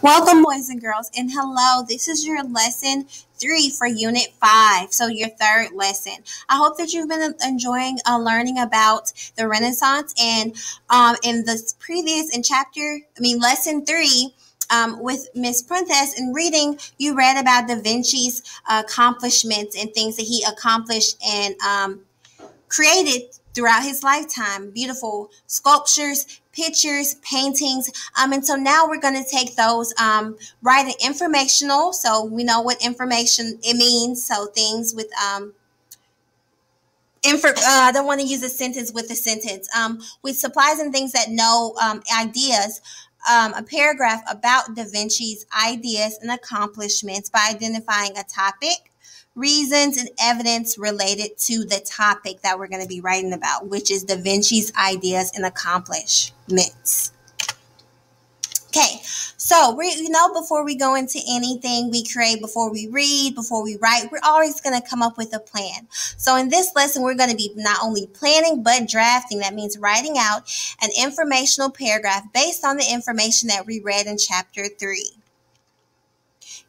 Welcome, boys and girls, and hello. This is your lesson 3 for Unit 5, so your third lesson. I hope that you've been enjoying learning about the Renaissance, and in the previous in lesson 3. With Miss Princess in reading, you read about Da Vinci's accomplishments and things that he accomplished and created throughout his lifetime. Beautiful sculptures, pictures, paintings. And so now we're going to take those, writing informational. So we know what information it means. So things with, I don't want to use a sentence with a sentence. With supplies and things that know ideas. A paragraph about Da Vinci's ideas and accomplishments by identifying a topic, reasons, and evidence related to the topic that we're going to be writing about, which is Da Vinci's ideas and accomplishments. Okay, so before we go into anything we create, before we read, before we write, we're always going to come up with a plan. So in this lesson, we're going to be not only planning, but drafting. That means writing out an informational paragraph based on the information that we read in chapter 3.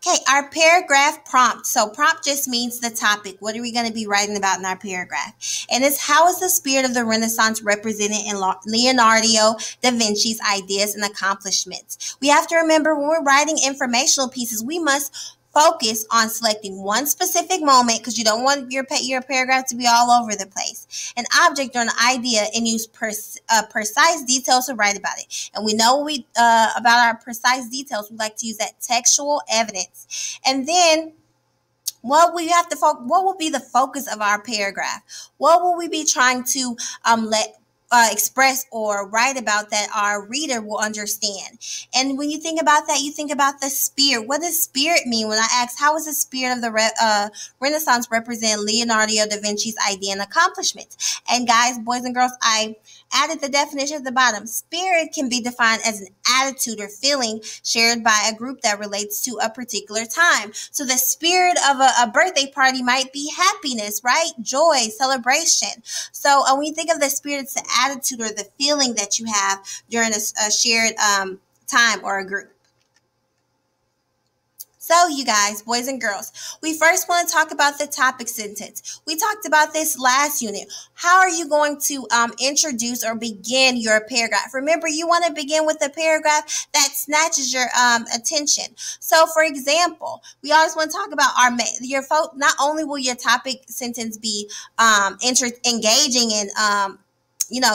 Okay, our paragraph prompt. So prompt just means the topic. What are we going to be writing about in our paragraph? And it's how is the spirit of the Renaissance represented in Leonardo da Vinci's ideas and accomplishments? We have to remember when we're writing informational pieces, we must focus on selecting one specific moment because you don't want your paragraph to be all over the place. An object or an idea and use precise details to write about it. And we know about our precise details. We like to use that textual evidence. And then what will be the focus of our paragraph? What will we be trying to express or write about that our reader will understand? And when you think about that, you think about the spirit. What does spirit mean? When I ask, how is the spirit of the Renaissance represent Leonardo da Vinci's idea and accomplishments? And guys, boys and girls, I added the definition at the bottom. Spirit can be defined as an attitude or feeling shared by a group that relates to a particular time. So the spirit of a birthday party might be happiness, right? Joy, celebration. So when you think of the spirit, it's the attitude or the feeling that you have during a shared time or a group. So, you guys, boys and girls, we first want to talk about the topic sentence. We talked about this last unit. How are you going to introduce or begin your paragraph? Remember, you want to begin with a paragraph that snatches your attention. So, for example, we always want to talk about not only will your topic sentence be engaging and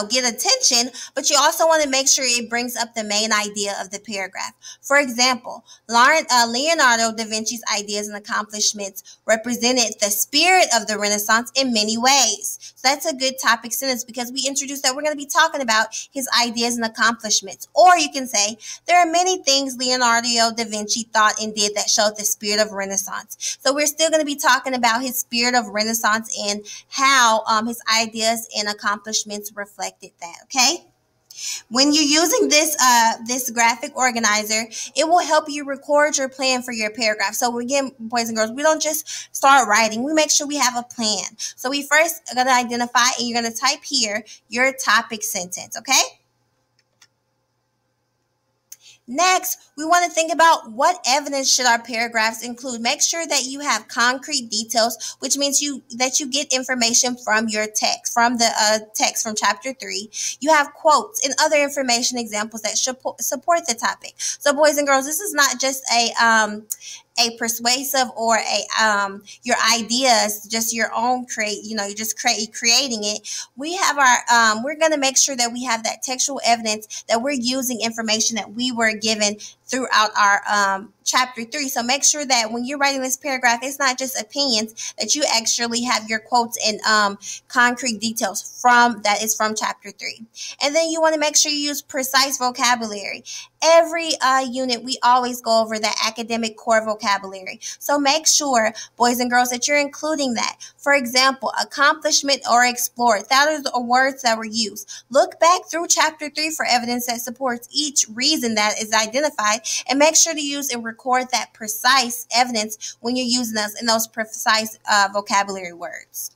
get attention, but you also want to make sure it brings up the main idea of the paragraph. For example, Leonardo da Vinci's ideas and accomplishments represented the spirit of the Renaissance in many ways. So that's a good topic sentence because we introduced that we're going to be talking about his ideas and accomplishments. Or you can say, there are many things Leonardo da Vinci thought and did that showed the spirit of Renaissance. So we're still going to be talking about his spirit of Renaissance and how his ideas and accomplishments reflected that, okay? When you're using this graphic organizer, it will help you record your plan for your paragraph. So again, boys and girls, we don't just start writing. We make sure we have a plan. So we first are going to identify, and you're going to type here your topic sentence, okay? Next, we want to think about what evidence should our paragraphs include. Make sure that you have concrete details, which means that you get information from your text, from the text from chapter 3. You have quotes and other information examples that should support the topic. So, boys and girls, this is not just a persuasive or your ideas, just your own you're just creating it. We have we're going to make sure that we have that textual evidence that we're using information that we were given throughout our chapter 3. So make sure that when you're writing this paragraph, it's not just opinions, that you actually have your quotes and concrete details from chapter 3. And then you want to make sure you use precise vocabulary. Every unit, we always go over that academic core vocabulary. So make sure, boys and girls, that you're including that. For example, accomplishment or explore. That are the words that were used. Look back through chapter 3 for evidence that supports each reason that is identified, and make sure to use and record that precise evidence when you're using those precise vocabulary words.